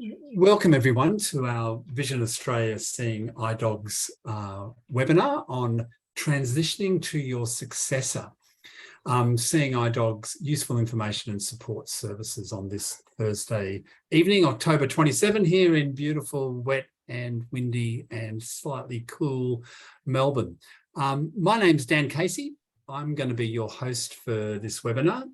Welcome everyone to our Vision Australia Seeing Eye Dogs webinar on transitioning to your successor. Seeing Eye Dogs useful information and support services on this Thursday evening, October 27, here in beautiful, wet and windy and slightly cool Melbourne. My name's Dan Casey. I'm going to be your host for this webinar.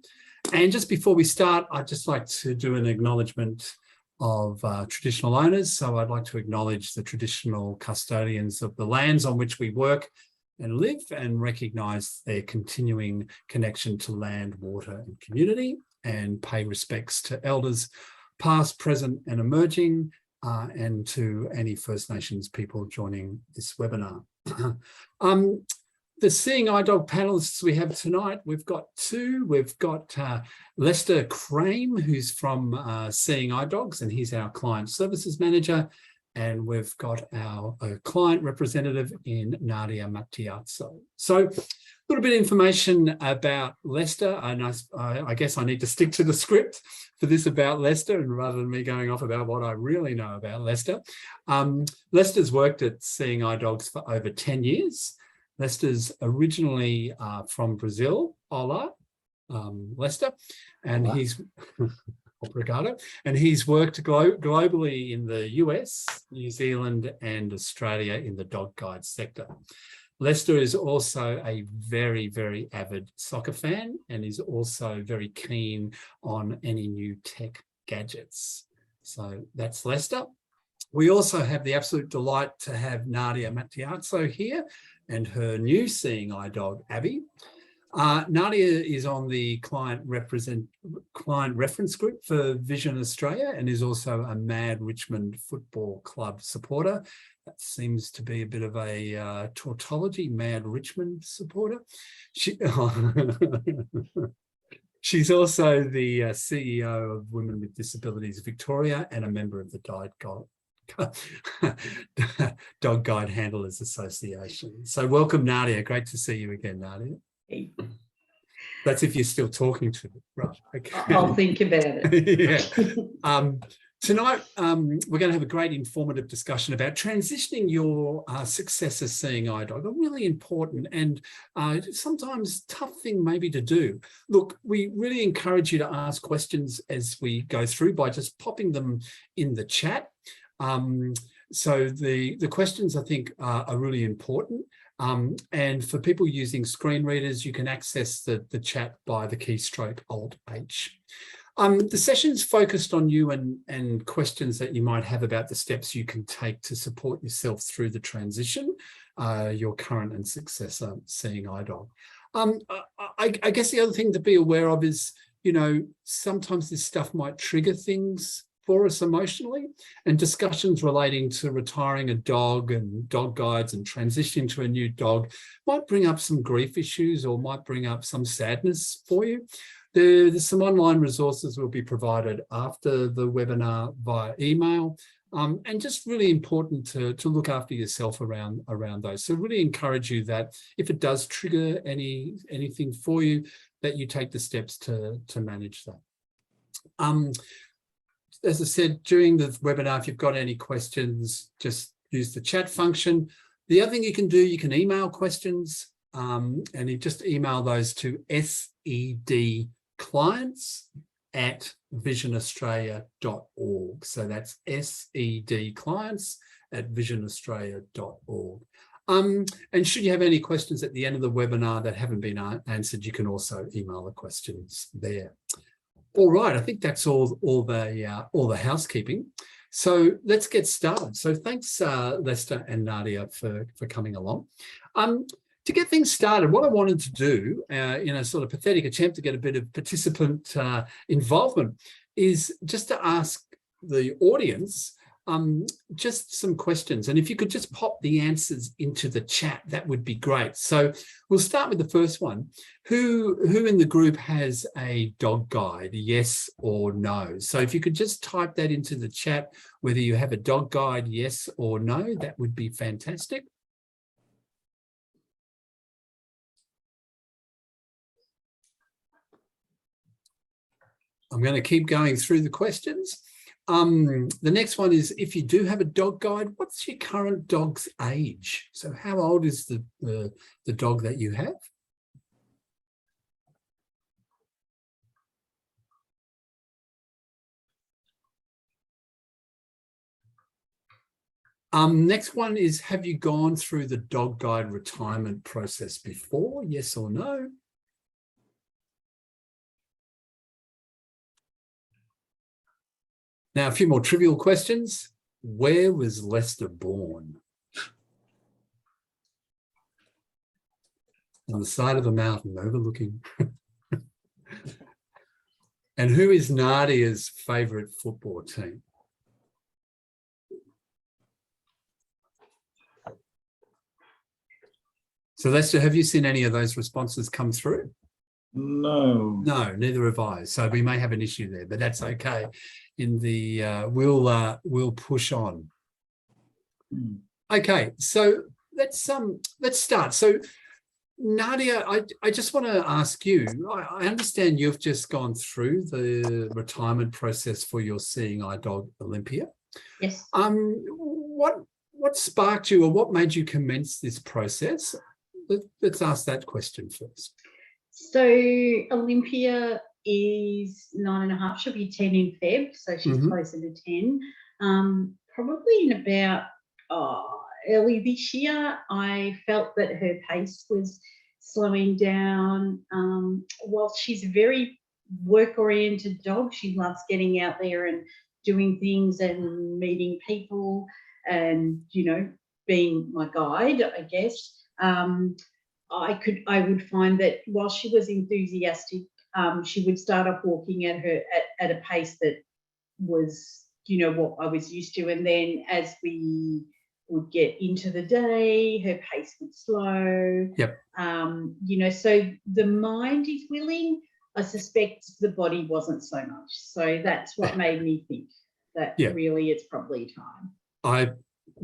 And just before we start, I'd just like to do an acknowledgement of traditional owners. So I'd like to acknowledge the traditional custodians of the lands on which we work and live and recognise their continuing connection to land, water and community, and pay respects to elders past, present and emerging, and to any First Nations people joining this webinar. The Seeing Eye Dog panelists we have tonight, we've got two. We've got Lester Crane, who's from Seeing Eye Dogs, and he's our Client Services Manager. And we've got our client representative in Nadia Mattiazzo. So a little bit of information about Lester, and I guess I need to stick to the script for this about Lester, and rather than me going off about what I really know about Lester. Lester's worked at Seeing Eye Dogs for over 10 years. Lester's originally from Brazil. Hola, Lester, and Hola. he's obrigado, and he's worked globally in the US, New Zealand, and Australia in the dog guide sector. Lester is also a very, very avid soccer fan and is also very keen on any new tech gadgets. So that's Lester. We also have the absolute delight to have Nadia Mattiazzo here and her new Seeing Eye Dog, Abby. Nadia is on the client reference group for Vision Australia and is also a Mad Richmond Football Club supporter. That seems to be a bit of a tautology, Mad Richmond supporter. She's also the CEO of Women with Disabilities Victoria and a member of the Dog Guide Handlers Association. So welcome, Nadia. Great to see you again, Nadia. Hey. That's if you're still talking to me. Right. Okay. I'll think about it. Yeah. Tonight, we're going to have a great informative discussion about transitioning your successor Seeing Eye Dog, a really important and sometimes tough thing maybe to do. Look, we really encourage you to ask questions as we go through by just popping them in the chat. So the questions I think are really important. And for people using screen readers, you can access the chat by the keystroke Alt-H. The session's focused on you and questions that you might have about the steps you can take to support yourself through the transition, your current and successor Seeing Eye Dog. I guess the other thing to be aware of is, you know, sometimes this stuff might trigger things for us emotionally, and discussions relating to retiring a dog and dog guides and transitioning to a new dog might bring up some grief issues or might bring up some sadness for you. There's some online resources will be provided after the webinar via email, and just really important to look after yourself around those. So really encourage you that if it does trigger anything for you, that you take the steps to manage that. As I said, during the webinar, if you've got any questions, just use the chat function. The other thing you can do, you can email questions, and you just email those to sedclients@visionaustralia.org. So that's sedclients@visionaustralia.org. And should you have any questions at the end of the webinar that haven't been answered, you can also email the questions there. All right, I think that's all the housekeeping. So let's get started. So thanks, Lester and Nadia, for coming along. To get things started, what I wanted to do in a sort of pathetic attempt to get a bit of participant involvement is just to ask the audience just some questions. And if you could just pop the answers into the chat, that would be great. So we'll start with the first one. Who in the group has a dog guide, yes or no? So if you could just type that into the chat, whether you have a dog guide, yes or no, that would be fantastic. I'm going to keep going through the questions. The next one is, if you do have a dog guide, what's your current dog's age? So how old is the dog that you have? Next one is, have you gone through the dog guide retirement process before? Yes or no? Now, a few more trivial questions. Where was Lester born? On the side of a mountain overlooking. And who is Nadia's favourite football team? So Lester, have you seen any of those responses come through? No. No, neither have I. So we may have an issue there, but that's okay. In the we'll push on. Okay, so let's start. So Nadia, I just want to ask you, I understand you've just gone through the retirement process for your seeing eye dog Olympia. Yes. What sparked you, or what made you commence this process? Let's ask that question first. So Olympia is 9.5. She'll be 10 in Feb, so she's closer to 10. Probably in about early this year, I felt that her pace was slowing down. Whilst she's a very work-oriented dog, she loves getting out there and doing things and meeting people and, you know, being my guide, I guess. I would find that while she was enthusiastic, she would start off walking at a pace that was, you know, what I was used to. And then as we would get into the day, her pace would slow. Yep. You know, so the mind is willing. I suspect the body wasn't so much. So that's what made me think that really it's probably time.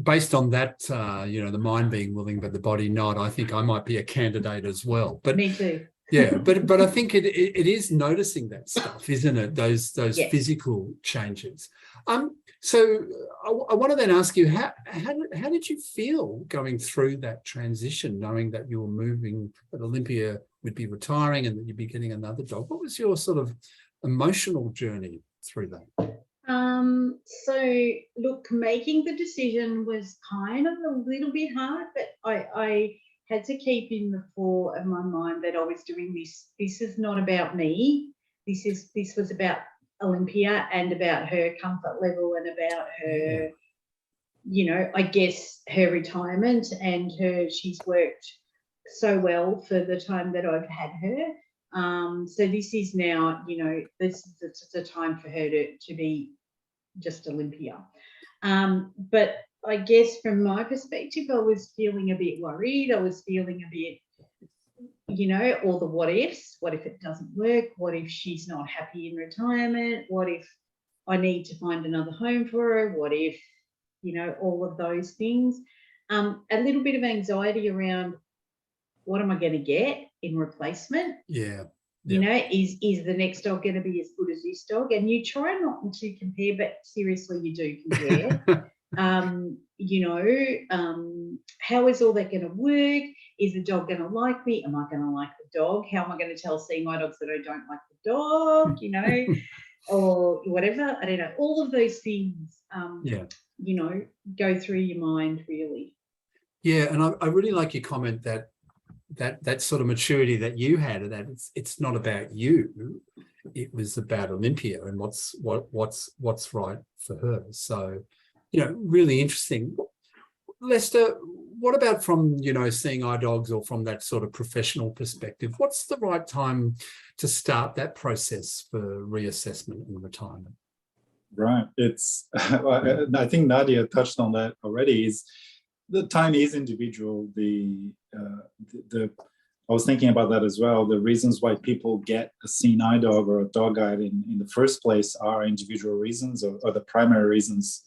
Based on that, you know, the mind being willing but the body not, I think I might be a candidate as well. But me too. Yeah, but I think it is noticing that stuff, isn't it? Those physical changes. So I want to then ask you, how did you feel going through that transition, knowing that you were moving, that Olympia would be retiring and that you'd be getting another dog? What was your sort of emotional journey through that? So look, making the decision was kind of a little bit hard, but I had to keep in the fore of my mind that I was doing this. This is not about me. This was about Olympia and about her comfort level and about her, you know, I guess her retirement and she's worked so well for the time that I've had her. So this is now, you know, this is the time for her to be just Olympia. But I guess from my perspective, I was feeling a bit worried. I was feeling a bit, you know, all the what ifs. What if it doesn't work? What if she's not happy in retirement? What if I need to find another home for her? What if, you know, all of those things. A little bit of anxiety around what am I going to get in replacement? Yeah. You know, is the next dog going to be as good as this dog? And you try not to compare, but seriously, you do compare. You know, how is all that going to work? Is the dog going to like me? Am I going to like the dog? How am I going to tell seeing eye dogs that I don't like the dog? You know, or whatever. I don't know. All of those things, you know, go through your mind really. Yeah, and I really like your comment that sort of maturity that you had, that it's not about you, it was about Olympia and what's right for her. So, you know, really interesting. Lester, what about from, you know, seeing eye dogs or from that sort of professional perspective? What's the right time to start that process for reassessment and retirement? Right. It's I think Nadia touched on that already. Is the time is individual. I was thinking about that as well. The reasons why people get a seeing eye dog or a dog guide in the first place are individual reasons, or the primary reasons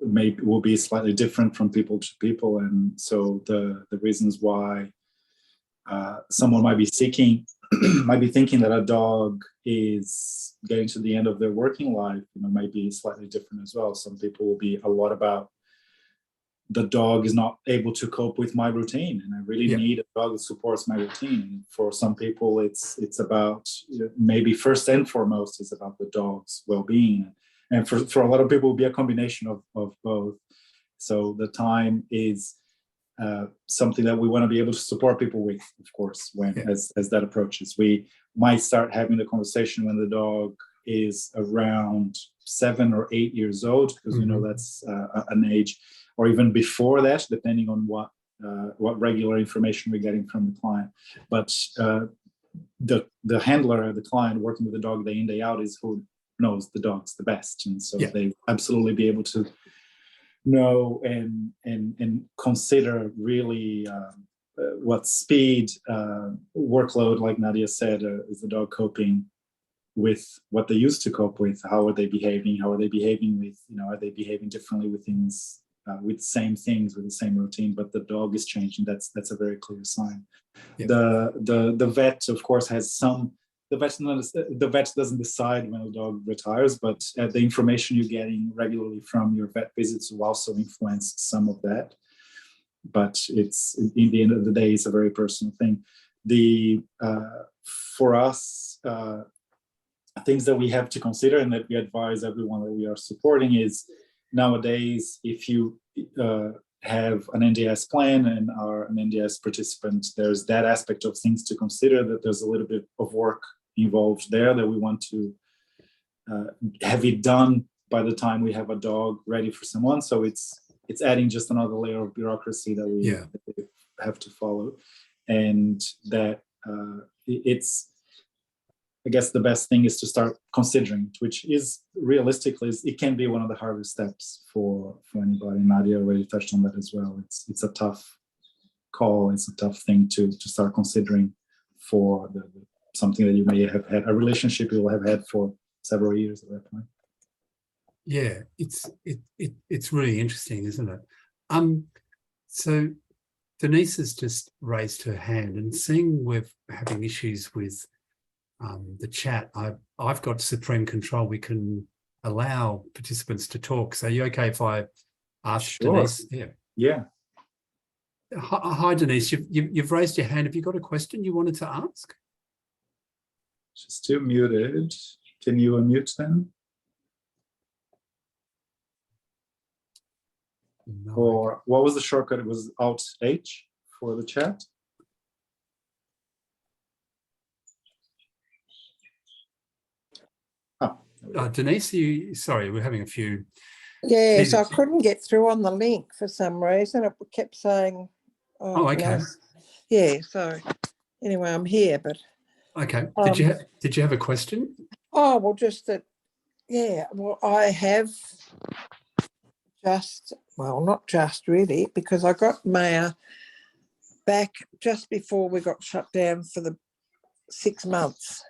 will be slightly different from people to people. And so the reasons why someone might be seeking might be thinking that a dog is getting to the end of their working life, might be slightly different as well. Some people will be a lot about the dog is not able to cope with my routine, and I really need a dog that supports my routine. And for some people, it's about, maybe first and foremost, it's about the dog's well-being. And for a lot of people, it will be a combination of both. So the time is something that we want to be able to support people with, of course, as that approaches. We might start having the conversation when the dog is around 7 or 8 years old, because that's an age, or even before that, depending on what regular information we're getting from the client. But the handler, the client working with the dog day in, day out, is who knows the dogs the best, and so they absolutely be able to know and consider really what speed, workload, like Nadia said, is the dog coping with what they used to cope with. How are they behaving? How are they behaving with, are they behaving differently within with the same things, with the same routine, but the dog is changing? That's a very clear sign. The vet, of course, has some. The vet doesn't decide when a dog retires, but the information you're getting regularly from your vet visits will also influence some of that. But it's, in the end of the day, it's a very personal thing. For us, things that we have to consider and that we advise everyone that we are supporting is, nowadays, if you have an NDIS plan and are an NDIS participant, there's that aspect of things to consider, that there's a little bit of work involved there, that we want to have it done by the time we have a dog ready for someone. So it's adding just another layer of bureaucracy that we have to follow, and that it's, I guess the best thing is to start considering, which is realistically, it can be one of the hardest steps for anybody. Nadia already touched on that as well. It's a tough call. It's a tough thing to start considering for something that you may have had, a relationship you will have had for several years at that point. Yeah, it's really interesting, isn't it? So Denise has just raised her hand, and seeing we're having issues with the chat, I've got supreme control. We can allow participants to talk. So are you okay if I ask Denise? Yeah. Hi, Denise. You've raised your hand. Have you got a question you wanted to ask? She's still muted. Can you unmute them? No. Or what was the shortcut? It was Alt-H for the chat. Denise, sorry, we're having a few. Yes, I couldn't get through on the link for some reason. It kept saying, okay. No. Yeah, so anyway, I'm here, but. Okay. Did you have a question? Oh, well, just that, well, I have not just really, because I got Maya back just before we got shut down for the 6 months.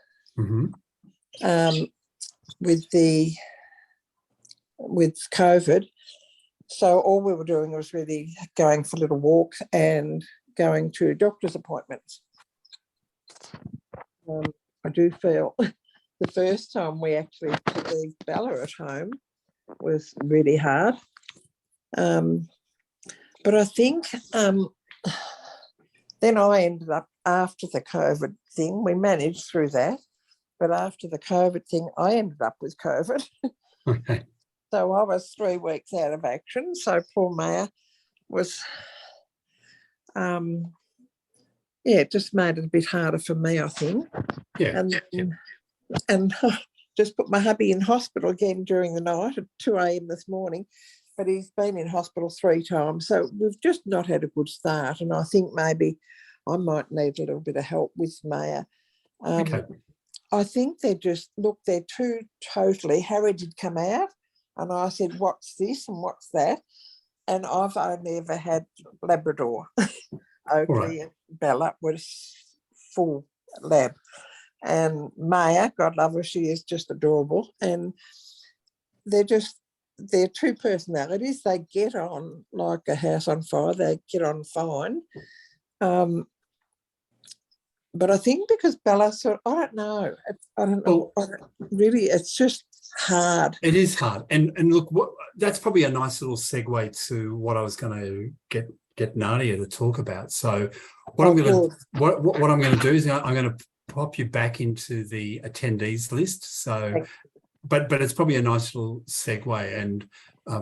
With COVID. So all we were doing was really going for little walks and going to doctor's appointments. I do feel the first time we actually had to leave Bella at home was really hard. But I think then I ended up, after the COVID thing, we managed through that. But after the COVID thing, I ended up with COVID. Okay. So I was 3 weeks out of action. So poor Maya was, it just made it a bit harder for me, I think. And just put my hubby in hospital again during the night at 2 a.m. this morning. But he's been in hospital 3 times. So we've just not had a good start. And I think maybe I might need a little bit of help with Maya. Okay. I think they're too totally. Harry did come out and I said, what's this and what's that? And I've only ever had Labrador. Oakley and Bella was full lab. And Maya, God love her, she is just adorable. And they're two personalities. They get on like a house on fire. They get on fine. but I think because Bella sort, I don't know. I don't know. Really, it's just hard. It is hard. And look, that's probably a nice little segue to what I was going to get Nadia to talk about. So what I'm going to do is I'm going to pop you back into the attendees list. So, but it's probably a nice little segue and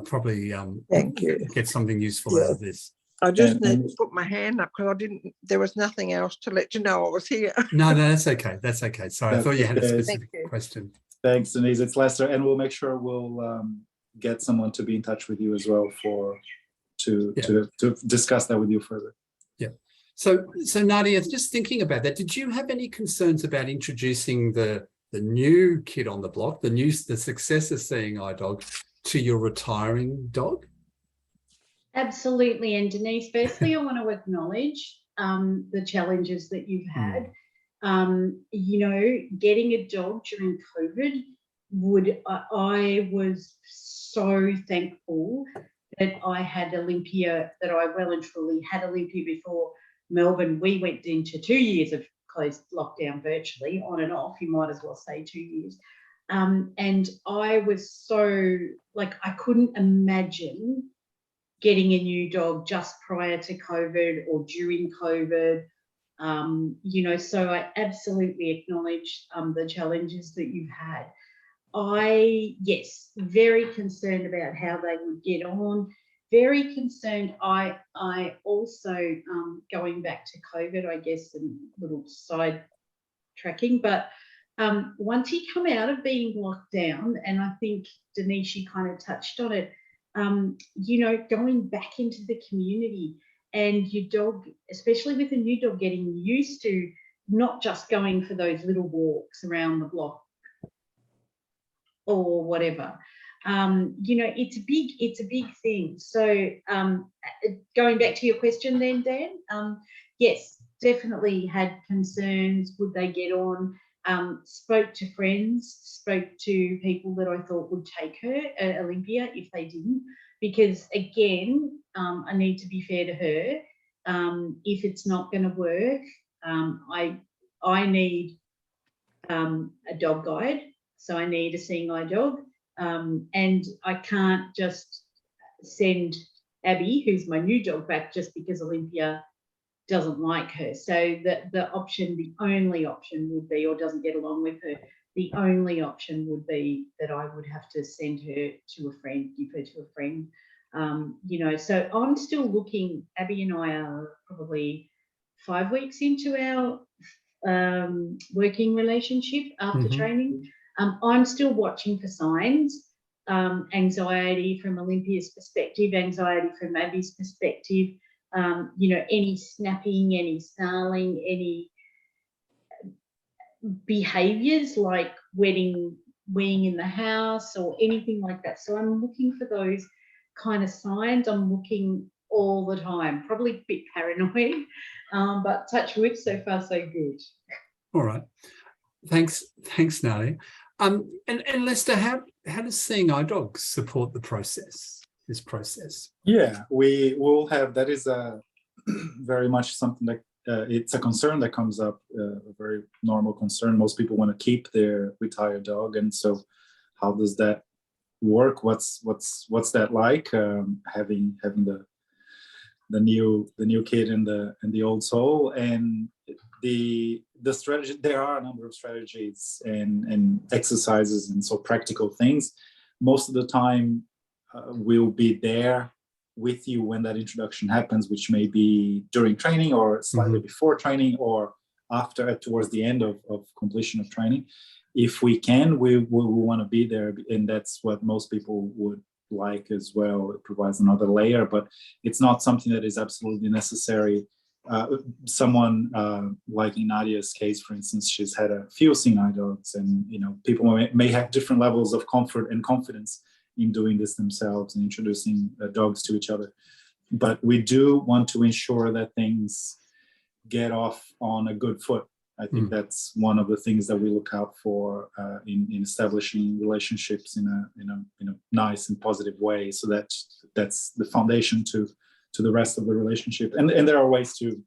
probably thank you. Get something useful out of this. I just need to put my hand up because there was nothing else to let you know I was here. No, that's okay. That's okay. Sorry, I thought you had a specific question. Thanks, Denise. It's Lester, and we'll make sure we'll get someone to be in touch with you as well to discuss that with you further. Yeah. So Nadia, just thinking about that, did you have any concerns about introducing the new kid on the block, the successor seeing eye dog, to your retiring dog? Absolutely. And Denise, firstly, I want to acknowledge the challenges that you've had. You know, getting a dog during COVID I was so thankful that I had Olympia, that I well and truly had Olympia before Melbourne. We went into 2 years of closed lockdown virtually, on and off, you might as well say 2 years. And I was so, like, I couldn't imagine getting a new dog just prior to COVID or during COVID. You know, so I absolutely acknowledge the challenges that you've had. Yes, very concerned about how they would get on. Very concerned. I also, going back to COVID, I guess, and little side tracking, but once you come out of being locked down, and I think Denise, you kind of touched on it, you know, going back into the community and your dog, especially with a new dog, getting used to not just going for those little walks around the block or whatever. You know, it's a big thing. So going back to your question then, Dan, yes, definitely had concerns. Would they get on? Spoke to friends, spoke to people that I thought would take her, Olympia, if they didn't, because again, I need to be fair to her. If it's not going to work, I need a dog guide, so I need a seeing eye dog, and I can't just send Abby, who's my new dog, back just because Olympia doesn't like her. So the only option would be, or doesn't get along with her, the only option would be that I would have to send her to a friend, give her to a friend. You know, so I'm still looking. Abby and I are probably 5 weeks into our working relationship after training. I'm still watching for signs, anxiety from Olympia's perspective, anxiety from Abby's perspective. You know, any snapping, any snarling, any behaviours like weeing in the house or anything like that. So I'm looking for those kind of signs. I'm looking all the time, probably a bit paranoid, but touch wood, so far so good. All right. Thanks, Nadia. And Lester, how does seeing eye dogs support the process? This process? Yeah, we will have. That is a very much something that it's a concern that comes up, a very normal concern. Most people want to keep their retired dog, and so how does that work? What's that like? Having the new kid and the old soul, and the strategy. There are a number of strategies and exercises and so practical things. Most of the time, we'll be there with you when that introduction happens, which may be during training or slightly before training or after, towards the end of completion of training. If we can, we want to be there, and that's what most people would like as well. It provides another layer, but it's not something that is absolutely necessary. Someone like in Nadia's case, for instance, she's had a few seeing eye dogs, and you know, people may have different levels of comfort and confidence in doing this themselves and introducing dogs to each other. But we do want to ensure that things get off on a good foot. I think that's one of the things that we look out for in establishing relationships in a nice and positive way. So that's the foundation to the rest of the relationship. And there are ways to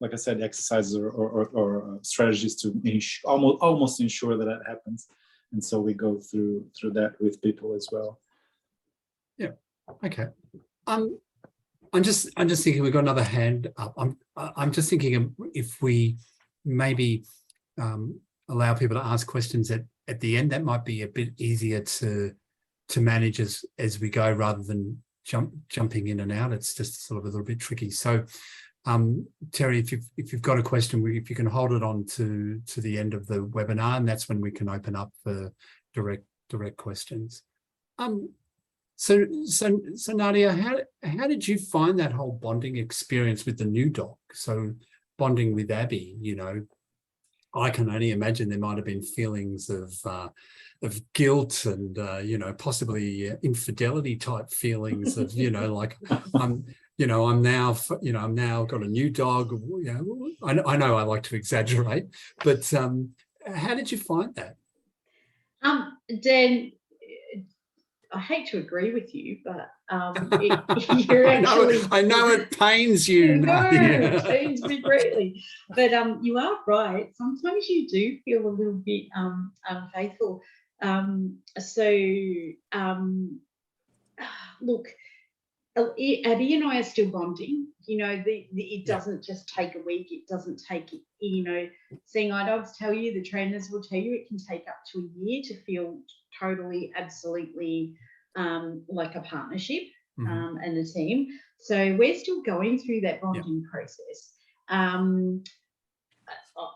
like I said, exercises or strategies to almost ensure that happens. And so we go through that with people as well. Yeah. Okay. I'm just thinking we've got another hand up. I'm just thinking if we maybe allow people to ask questions at the end, that might be a bit easier to manage as we go, rather than jumping in and out. It's just sort of a little bit tricky. So Terry, if you've got a question, if you can hold it on to the end of the webinar, and that's when we can open up for direct questions. So Nadia, how did you find that whole bonding experience with the new dog? So bonding with Abby, you know, I can only imagine there might have been feelings of guilt and you know, possibly infidelity type feelings of, you know, like I'm now got a new dog. You know, I know I like to exaggerate, but how did you find that? Dan, I hate to agree with you, but you're actually. I know it pains you. No, it pains me greatly. But you are right. Sometimes you do feel a little bit unfaithful. Look, Abby and I are still bonding. You know, it doesn't just take a week. It doesn't take, you know, seeing eye dogs tell you, the trainers will tell you, it can take up to a year to feel totally, absolutely like a partnership and a team. So we're still going through that bonding process.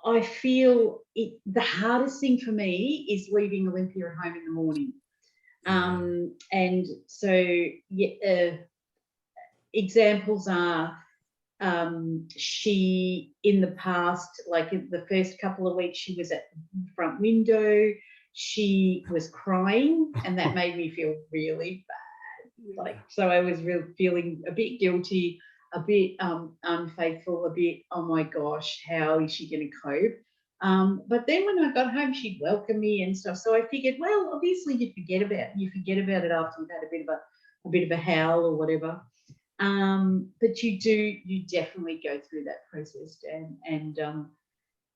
I feel the hardest thing for me is leaving Olympia at home in the morning. And so examples are she, in the past, like in the first couple of weeks, she was at the front window, she was crying, and that made me feel really bad. Like, so I was really feeling a bit guilty, a bit unfaithful, a bit, oh my gosh, how is she going to cope? But then when I got home, she'd welcome me and stuff. So I figured, well, obviously you forget about it after you've had a bit of a howl or whatever. But you definitely go through that process, Dan, and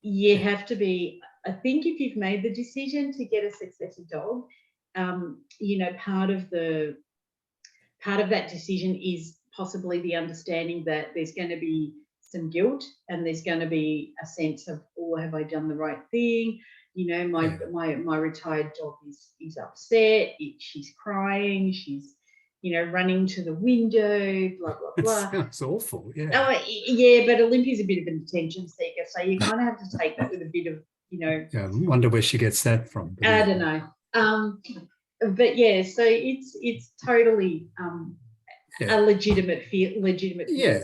you have to be, I think if you've made the decision to get a successor dog, you know, part of that decision is possibly the understanding that there's going to be some guilt, and there's going to be a sense of, oh, have I done the right thing? You know, my retired dog is upset, she's crying, she's, you know, running to the window, blah, blah, blah. Sounds awful, yeah. Oh, yeah, but Olympia's a bit of an attention seeker, so you kind of have to take that with a bit of, you know. Yeah, I wonder where she gets that from. I don't know. But yeah, so it's totally a legitimate feeling to have then.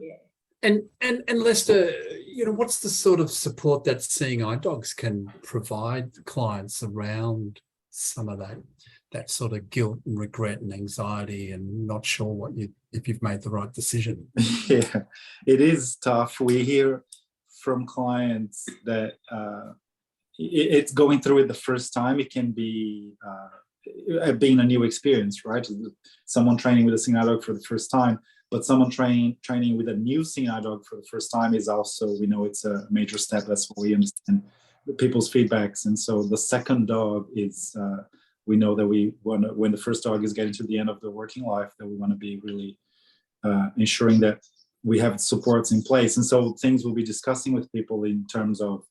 Yeah. And Lester, you know, what's the sort of support that Seeing Eye Dogs can provide clients around some of that sort of guilt and regret and anxiety and not sure if you've made the right decision? Yeah, it is tough. We hear from clients that it's going through it the first time. It can be being a new experience, right? Someone training with a Seeing Eye Dog for the first time, but someone training with a new Seeing Eye Dog for the first time is also, we know it's a major step. That's what we understand people's feedbacks. And so the second dog is, we know that we want to, when the first dog is getting to the end of the working life, that we want to be really ensuring that we have supports in place. And so things we'll be discussing with people in terms of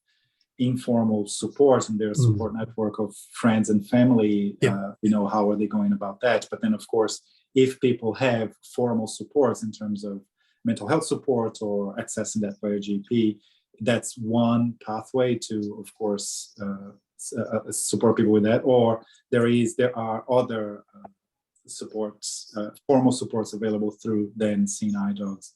informal support and their support network of friends and family, you know, how are they going about that? But then, of course, if people have formal supports in terms of mental health support or accessing that via GP, that's one pathway to, of course, support people with that. Or there are other supports, formal supports available through then Seeing Eye Dogs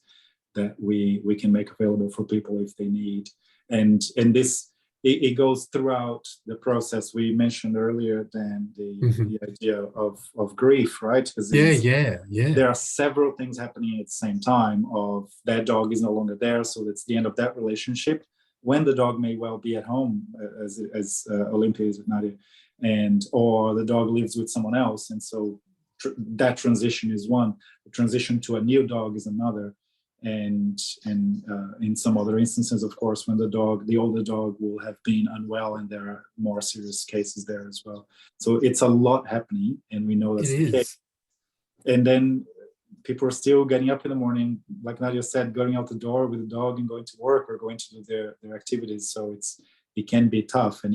that we can make available for people if they need. And this, it goes throughout the process. We mentioned earlier then the idea of grief, right? Because there are several things happening at the same time. Of that dog is no longer there, so that's the end of that relationship. When the dog may well be at home, as Olympia is with Nadia, or the dog lives with someone else, and so that transition is one. The transition to a new dog is another. and in some other instances, of course, when the older dog will have been unwell, and there are more serious cases there as well. So it's a lot happening, and we know that's the case. And then people are still getting up in the morning, like Nadia said, going out the door with the dog and going to work or going to do their activities. So it can be tough. And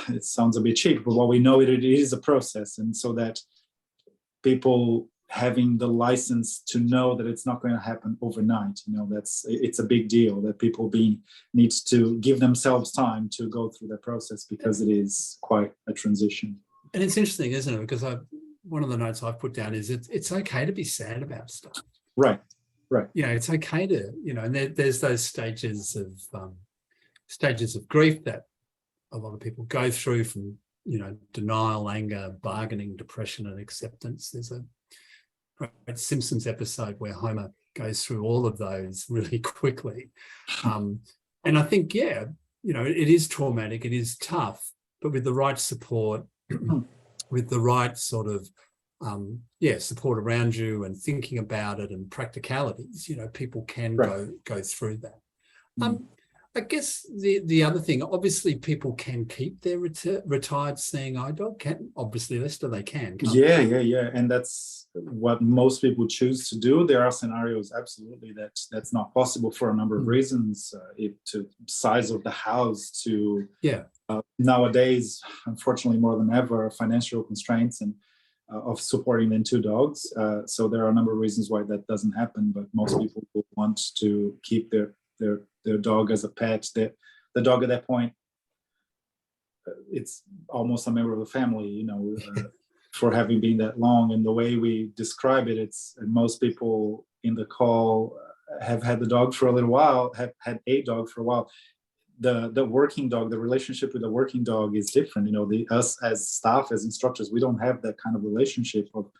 it sounds a bit cheap, but what we know, it is a process. And so that people having the license to know that it's not going to happen overnight, it's a big deal, that people need to give themselves time to go through that process, because it is quite a transition. And it's interesting, isn't it? Because one of the notes I've put down is it's okay to be sad about stuff. Right. It's okay to, and there's those stages of grief that a lot of people go through, from, denial, anger, bargaining, depression, and acceptance. There's a great Simpsons episode where Homer goes through all of those really quickly. And I think, it is traumatic, it is tough, but with the right support, with the right sort of, support around you and thinking about it and practicalities, people can go through that. I guess the other thing, obviously, people can keep their retired seeing eye dog. Obviously, Lester, they can. Yeah. And that's what most people choose to do. There are scenarios, absolutely, that's not possible for a number of reasons. To size of the house, to nowadays, unfortunately, more than ever, financial constraints and of supporting then 2 dogs. So there are a number of reasons why that doesn't happen. But most people will want to keep their dog as a pet. The dog at that point, it's almost a member of the family, for having been that long. And the way we describe it, most people in the call have had the dog for a little while, have had a dog for a while. The working dog, the relationship with the working dog is different. Us as staff, as instructors, we don't have that kind of relationship of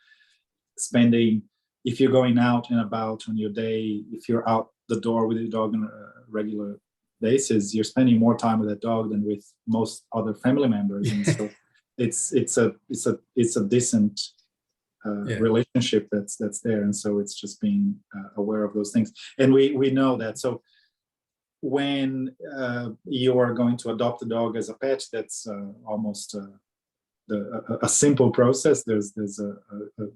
spending, if you're going out and about on your day, if you're out the door with your dog on a regular basis, you're spending more time with that dog than with most other family members. And so it's a decent relationship that's there. And so it's just being aware of those things. And we know that. So when you are going to adopt a dog as a pet, that's almost a simple process. There's a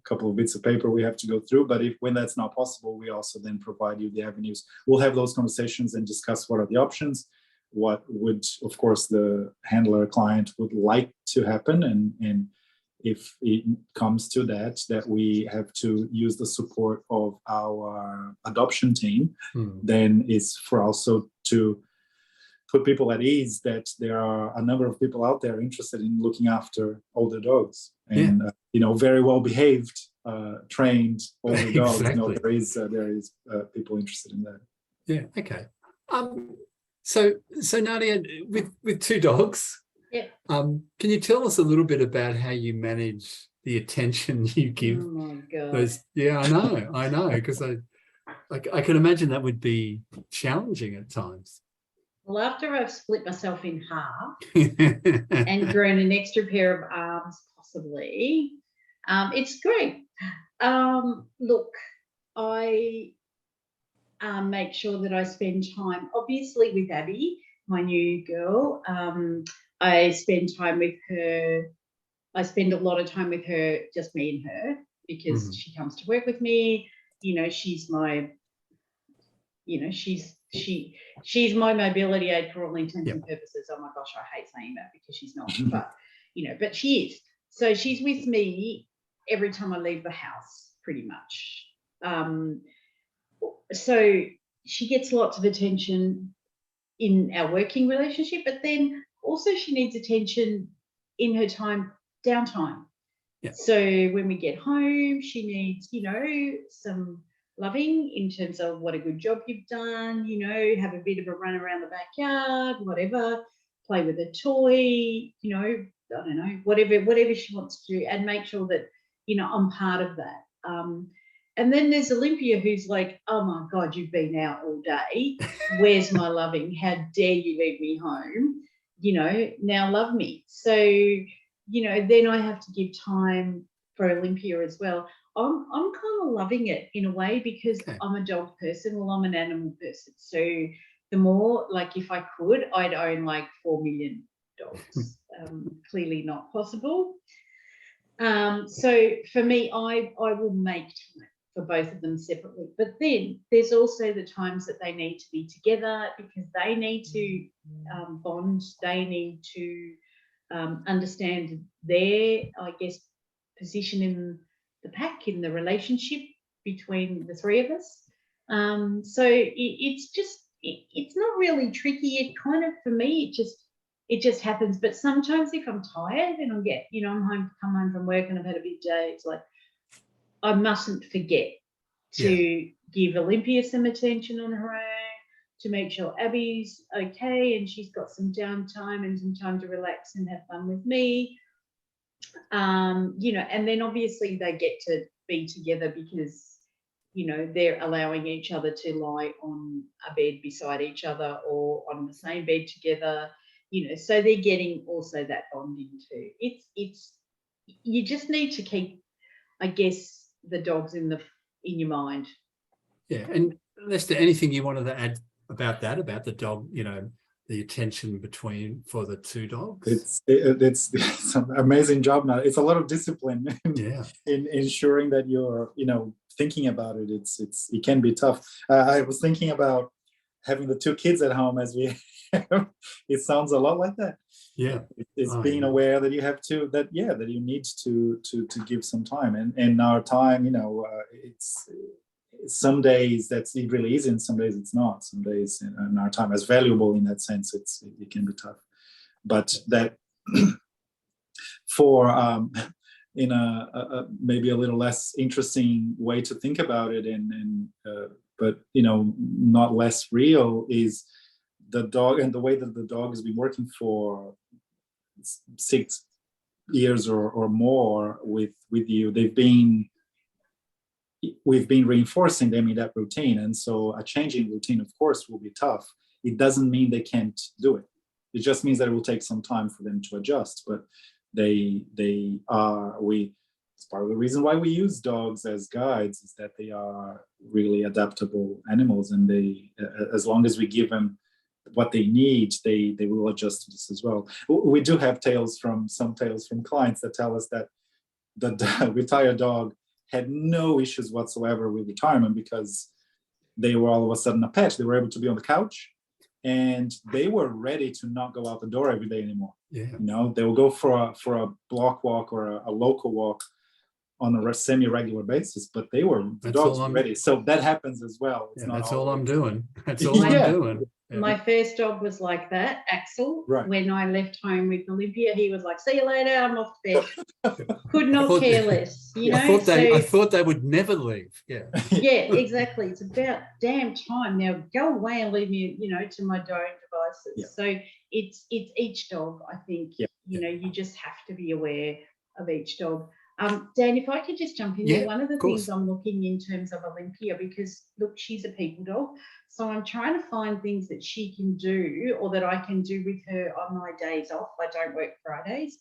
couple of bits of paper we have to go through, but when that's not possible, we also then provide you the avenues. We'll have those conversations and discuss what are the options, what would, of course, the handler client would like to happen, and if it comes to that we have to use the support of our adoption team, then it's for also to put people at ease that there are a number of people out there interested in looking after older dogs, and very well behaved, trained older dogs. Exactly. There is people interested in that. Yeah. Okay. So Nadia, with 2 dogs, can you tell us a little bit about how you manage the attention you give? Oh my God. Those, I know, because I can imagine that would be challenging at times. Well, after I've split myself in half and grown an extra pair of arms, possibly, it's great. Look, I make sure that I spend time, obviously, with Abby, my new girl. I spend time with her. I spend a lot of time with her, just me and her, because she comes to work with me. She's my, she's my mobility aid for all intents and purposes. Oh my gosh, I hate saying that because she's not, but she is. So she's with me every time I leave the house, pretty much. So she gets lots of attention in our working relationship, but then also she needs attention in her downtime. Yeah. So when we get home, she needs, some loving in terms of what a good job you've done, have a bit of a run around the backyard, whatever, play with a toy, I don't know, whatever she wants to do, and make sure that, I'm part of that. And then there's Olympia, who's like, oh my God, you've been out all day. Where's my loving? How dare you leave me home? Now love me. So, then I have to give time for Olympia as well. I'm kind of loving it in a way because Okay. I'm a dog person. Well, I'm an animal person. So the more, like, if I could, I'd own like 4 million dogs. Clearly not possible. So for me, I will make time for both of them separately. But then there's also the times that they need to be together because they need to bond. They need to understand their, I guess, position in the pack, in the relationship between the three of us. So it's just, it's not really tricky. It kind of, for me, it just happens. But sometimes if I'm tired and I'm come home from work and I've had a big day, it's like I mustn't forget to give Olympia some attention on her own, to make sure Abby's okay and she's got some downtime and some time to relax and have fun with me. And then obviously they get to be together because, they're allowing each other to lie on a bed beside each other or on the same bed together, so they're getting also that bonding too. It's you just need to keep, I guess, the dogs in your mind. Yeah. And Lester, anything you wanted to add about that, about the dog, the attention for the two dogs? It's an amazing job now. It's a lot of discipline in ensuring that you're, thinking about it. It can be tough. I was thinking about having the two kids at home as we it sounds a lot like that. Yeah. It's being aware that you have to, that you need to give some time, and our time, it's some days it really is, and some days it's not. Some days in our time as valuable in that sense, it can be tough. But that for in a maybe a little less interesting way to think about it, but not less real, is the dog and the way that the dog has been working for 6 years or more with you. We've been reinforcing them in that routine, and so a change in routine, of course, will be tough. It doesn't mean they can't do it. It just means that it will take some time for them to adjust. But it's part of the reason why we use dogs as guides, is that they are really adaptable animals, and they, as long as we give them what they need, they will adjust to this as well. We do have tales from clients that tell us that the retired dog had no issues whatsoever with retirement because they were all of a sudden a pet. They were able to be on the couch and they were ready to not go out the door every day anymore. Yeah. They will go for a block walk or a local walk on a semi-regular basis, but the dogs were ready. So that happens as well. That's all I'm doing. That's all I'm doing. Yeah. My first dog was like that, Axel. Right. When I left home with Olympia, he was like, "See you later, I'm off to bed." Could not care less. I thought they would never leave. Yeah. Yeah, exactly. It's about damn time now. Go away and leave me, to my own devices. Yeah. So it's each dog, I think. Yeah. You just have to be aware of each dog. Dan, if I could just jump in there, one of the things I'm looking in terms of Olympia, because look, she's a people dog, so I'm trying to find things that she can do or that I can do with her on my days off. I don't work Fridays.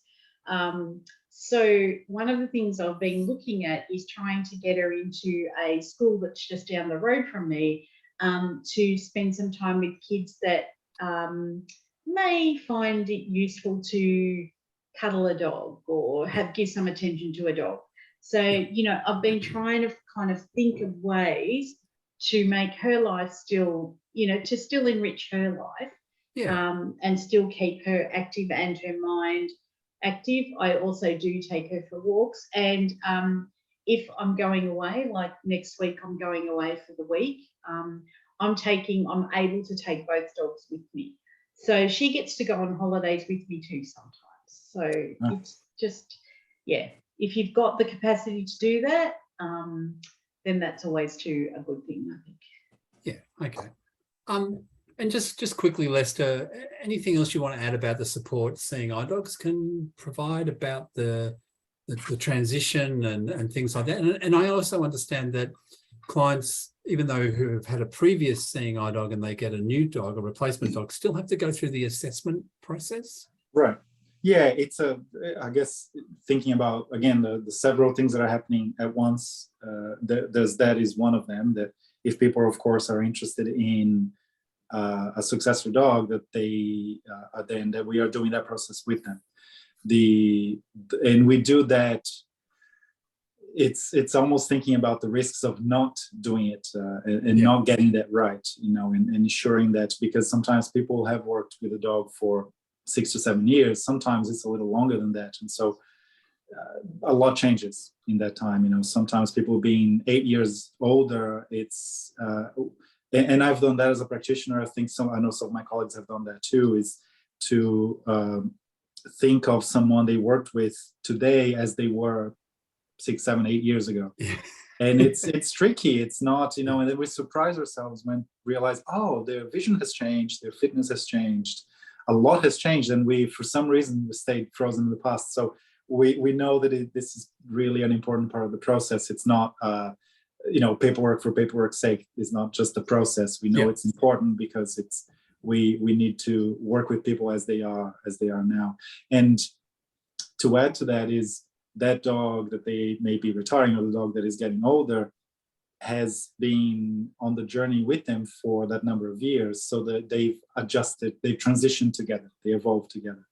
So one of the things I've been looking at is trying to get her into a school that's just down the road from me, to spend some time with kids that may find it useful to cuddle a dog or give some attention to a dog. So, I've been trying to kind of think of ways to make her life still, to still enrich her life, and still keep her active and her mind active. I also do take her for walks, and if I'm going away, like next week I'm going away for the week, I'm able to take both dogs with me. So she gets to go on holidays with me too sometimes. So it's just, if you've got the capacity to do that, then that's always too a good thing, I think. Yeah, okay. And just quickly, Lester, anything else you want to add about the support Seeing Eye Dogs can provide about the transition and things like that? And I also understand that clients, even though who have had a previous Seeing Eye Dog and they get a new dog, a replacement dog, still have to go through the assessment process. Right. Yeah, it's I guess thinking about, again, the several things that are happening at once, that is one of them, that if people, of course, are interested in a successor dog, that they then that we are doing that process with them. And we do that. It's almost thinking about the risks of not doing it and not getting that right, and ensuring that, because sometimes people have worked with a dog for 6 to 7 years. Sometimes it's a little longer than that, and so a lot changes in that time. Sometimes people being 8 years older, it's and I've done that as a practitioner. I know some of my colleagues have done that too, is to think of someone they worked with today as they were 6, 7, 8 years ago. And it's tricky. It's not, and then we surprise ourselves when we realize, oh, their vision has changed, their fitness has changed, a lot has changed, and we, for some reason, we stayed frozen in the past. So we know that this is really an important part of the process. It's not paperwork for paperwork's sake. It's not just the process. We know it's important because we need to work with people as they are now. And to add to that is that dog that they may be retiring, or the dog that is getting older, has been on the journey with them for that number of years, so that they've adjusted, they've transitioned together, they evolved together.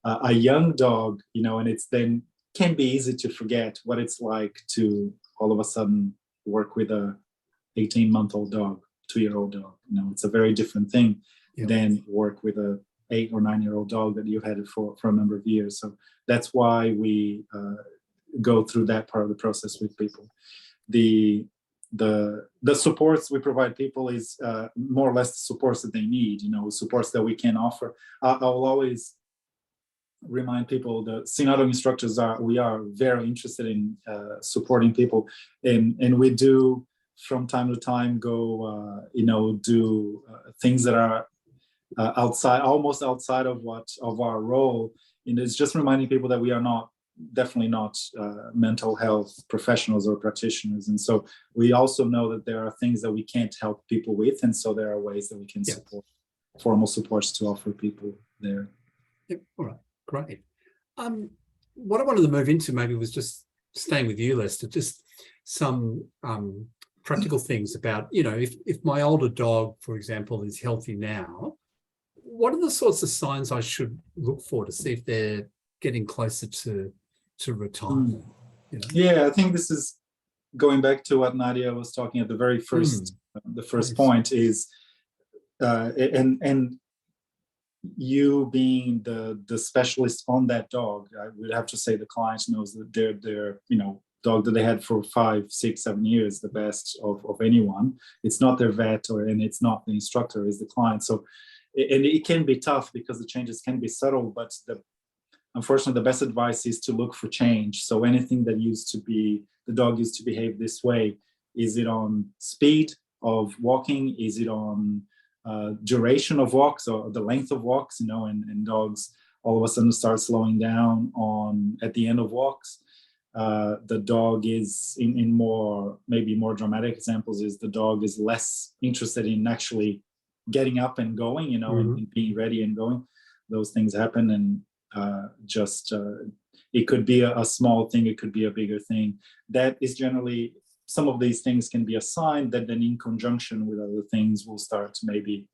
A young dog, and it's then can be easy to forget what it's like to all of a sudden work with a 18-month-old dog, 2-year-old dog. It's a very different thing than work with a 8 or 9-year-old dog that you've had it for a number of years. So that's why we go through that part of the process with people. The supports we provide people is more or less the supports that they need, supports that we can offer. I'll always remind people that Senior Dog instructors we are very interested in supporting people, and we do from time to time go do things that are almost outside of our role. And it's just reminding people that we are definitely not mental health professionals or practitioners, and so we also know that there are things that we can't help people with, and so there are ways that we can support, formal supports to offer people there. Yep. All right. Great. What I wanted to move into maybe was just staying with you, Lester, just some practical things about, if my older dog, for example, is healthy now, what are the sorts of signs I should look for to see if they're getting closer to retirement? Yeah, I think this is going back to what Nadia was talking at the very first, the first point is, and you being the specialist on that dog, I would have to say the client knows that their dog that they had for 5, 6, 7 years, the best of anyone. It's not their vet and it's not the instructor, it's the client. So, and it can be tough because the changes can be subtle, but unfortunately, the best advice is to look for change. So anything that the dog used to behave this way, is it on speed of walking? Is it on duration of walks or the length of walks? And dogs all of a sudden start slowing down at the end of walks. The dog is in maybe more dramatic examples, is the dog is less interested in actually getting up and going, and being ready and going. Those things happen, and it could be a small thing, it could be a bigger thing. That is generally, some of these things can be a sign that then in conjunction with other things will start maybe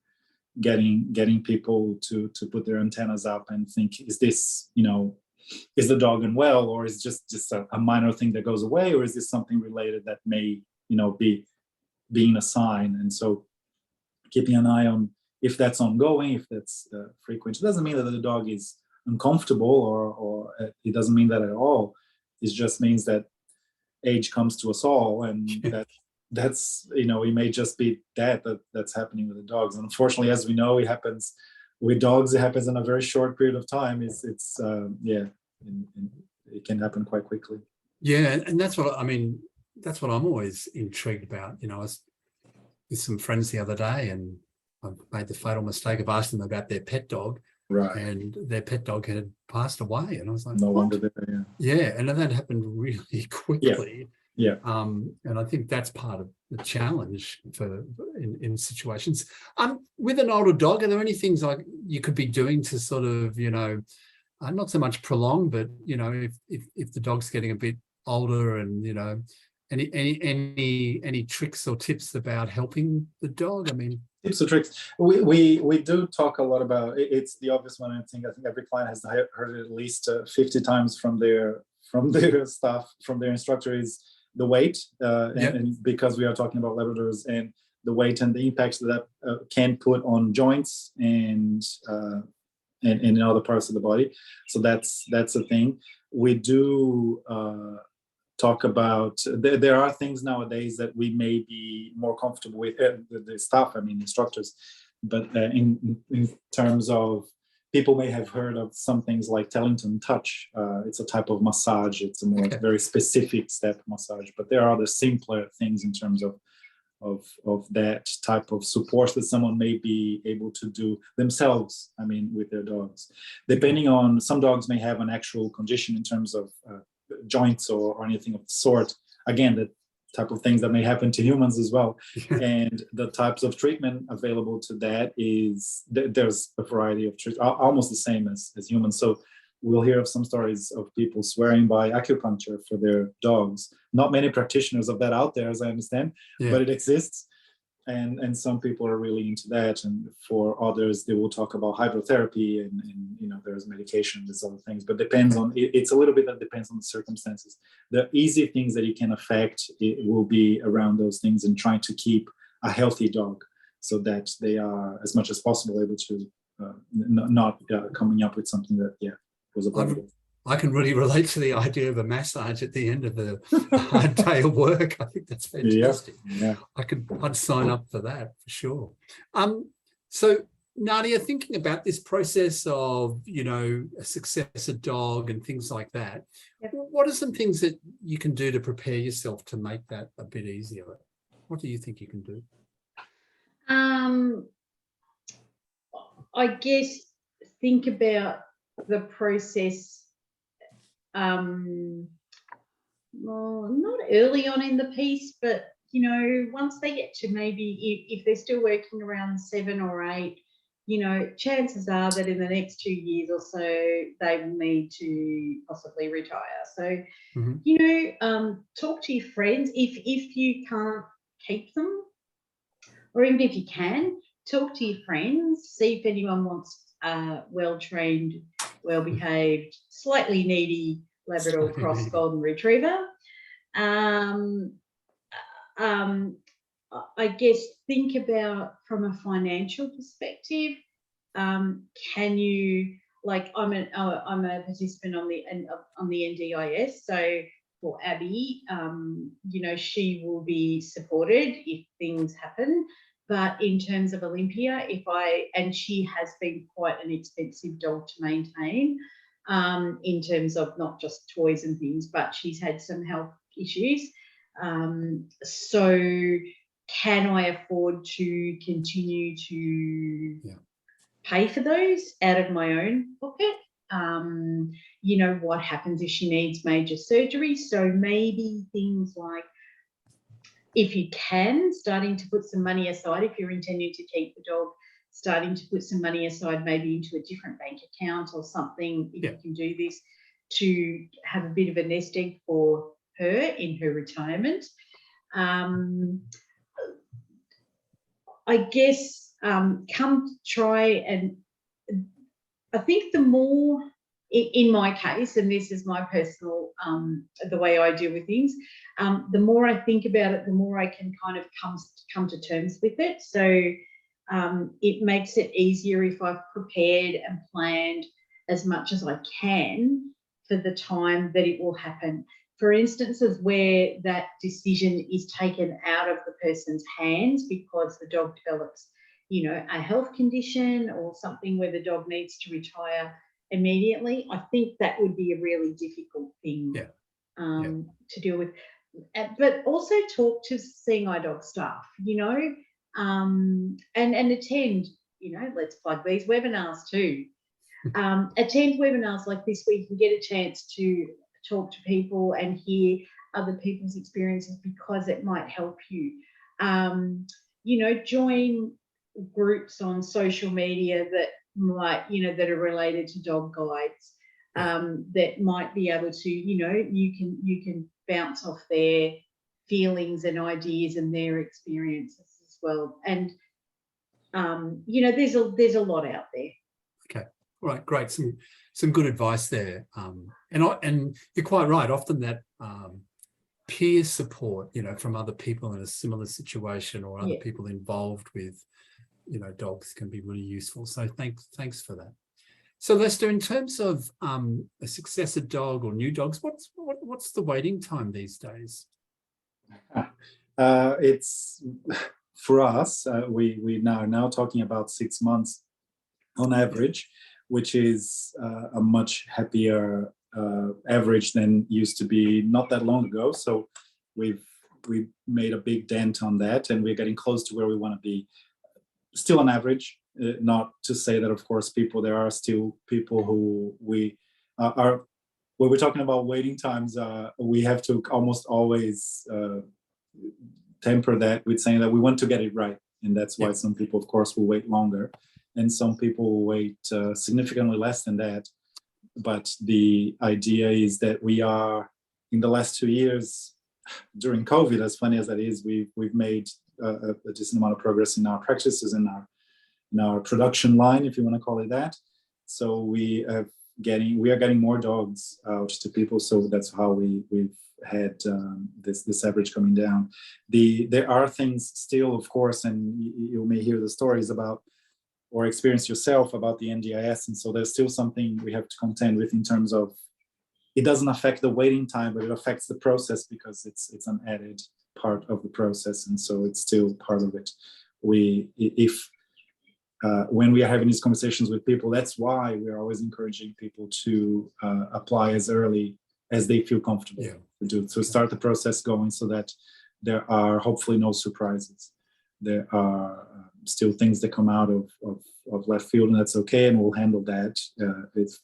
getting people to put their antennas up and think, is this, is the dog unwell, or is just a minor thing that goes away, or is this something related that may, be being a sign? And so keeping an eye on if that's ongoing, if that's frequent. It doesn't mean that the dog is uncomfortable or it doesn't mean that at all. It just means that age comes to us all, and that's it may just be that's happening with the dogs. And unfortunately, as we know, it happens with dogs. It happens in a very short period of time. It can happen quite quickly. Yeah, and that's what I'm always intrigued about. I was with some friends the other day, and I made the fatal mistake of asking them about their pet dog. Right. And their pet dog had passed away, and I was like, no longer there. Yeah, and that happened really quickly. Yeah. And I think that's part of the challenge in situations. With an older dog, are there any things like you could be doing to sort of, not so much prolong, but you know, if the dog's getting a bit older, and you know, any tricks or tips about helping the dog? I mean, tips or tricks. We do talk a lot about it's the obvious one. I think every client has heard it at least 50 times from their staff, from their instructor, is the weight, and because we are talking about Labradors, and the weight and the impacts that can put on joints and in other parts of the body. So that's a thing. We do talk about, there are things nowadays that we may be more comfortable with, the staff, I mean instructors, but in terms of, people may have heard of some things like Tellington Touch. It's a type of massage. It's a more very specific step massage, but there are other simpler things in terms of that type of support that someone may be able to do themselves, I mean, with their dogs. Depending on, some dogs may have an actual condition in terms of joints or anything of the sort. Again, the type of things that may happen to humans as well. And the types of treatment available to that is, there's a variety of treatment, almost the same as humans. So we'll hear of some stories of people swearing by acupuncture for their dogs. Not many practitioners of that out there, as I understand, but it exists. And some people are really into that. And for others, they will talk about hydrotherapy and you know, there's medication, there's other things, but depends on, it's a little bit that depends on the circumstances. The easy things that you can affect, it will be around those things, and trying to keep a healthy dog so that they are as much as possible able to not coming up with something that, was a problem. I can really relate to the idea of a massage at the end of a hard day of work. I think that's fantastic. Yeah. I'd sign up for that for sure. So Nadia, thinking about this process of, you know, a successor dog and things like that, what are some things that you can do to prepare yourself to make that a bit easier? What do you think you can do? I guess think about the process. Well, not early on in the piece, but you know, once they get to maybe, if they're still working around 7 or 8, you know, chances are that in the next 2 years or so they will need to possibly retire. So, you know, talk to your friends if you can't keep them, or even if you can, talk to your friends, see if anyone wants well-trained, well-behaved, slightly needy Labrador cross golden retriever. I guess think about from a financial perspective. Can you, like, I'm a participant on the NDIS, so for Abby, you know, she will be supported if things happen. But in terms of Olympia, and she has been quite an expensive dog to maintain, in terms of not just toys and things, but she's had some health issues. So can I afford to continue to pay for those out of my own pocket? You know, what happens if she needs major surgery? So maybe things like, if you can, starting to put some money aside, if you're intending to keep the dog, starting to put some money aside, maybe into a different bank account or something, if you can do this, to have a bit of a nest egg for her in her retirement. I guess come try, and I think the more, in my case, and this is my personal, the way I deal with things, the more I think about it, the more I can kind of come to terms with it. So it makes it easier if I've prepared and planned as much as I can for the time that it will happen. For instances where that decision is taken out of the person's hands because the dog develops, you know, a health condition or something where the dog needs to retire immediately, I think that would be a really difficult thing to deal with. But also talk to seeing eye dog staff, you know, and attend, you know, let's plug these webinars too. Attend webinars like this where you can get a chance to talk to people and hear other people's experiences, because it might help you. You know, join groups on social media that might, you know, that are related to dog guides. that might be able to, you can bounce off their feelings and ideas and their experiences as well. And there's a lot out there. Okay, all right, great. Some good advice there. And you're quite right. Often that peer support, from other people in a similar situation or other people involved with, dogs can be really useful. So thanks for that. So Lester, in terms of a successor dog or new dogs, what's the waiting time these days? It's for us, we are now talking about 6 months on average, which is a much happier average than used to be not that long ago. So we've made a big dent on that, and we're getting close to where we want to be. Still on average, not to say that, of course, there are still people who we are, when we're talking about waiting times, we have to almost always temper that with saying that we want to get it right. And that's why some people, of course, will wait longer, and some people will wait significantly less than that. But the idea is that we are, in the last 2 years, during COVID, as funny as that is, we've made a decent amount of progress in our practices, in our production line, if you want to call it that. So we are getting more dogs out to people. So that's how we've had this average coming down. There are things still, of course, and you may hear the stories about or experience yourself about the NDIS, and so there's still something we have to contend with in terms of, it doesn't affect the waiting time, but it affects the process because it's an added part of the process, and so it's still part of it. When we are having these conversations with people, that's why we're always encouraging people to apply as early as they feel comfortable to start the process going, so that there are hopefully no surprises. There are still things that come out of left field, and that's okay, and we'll handle that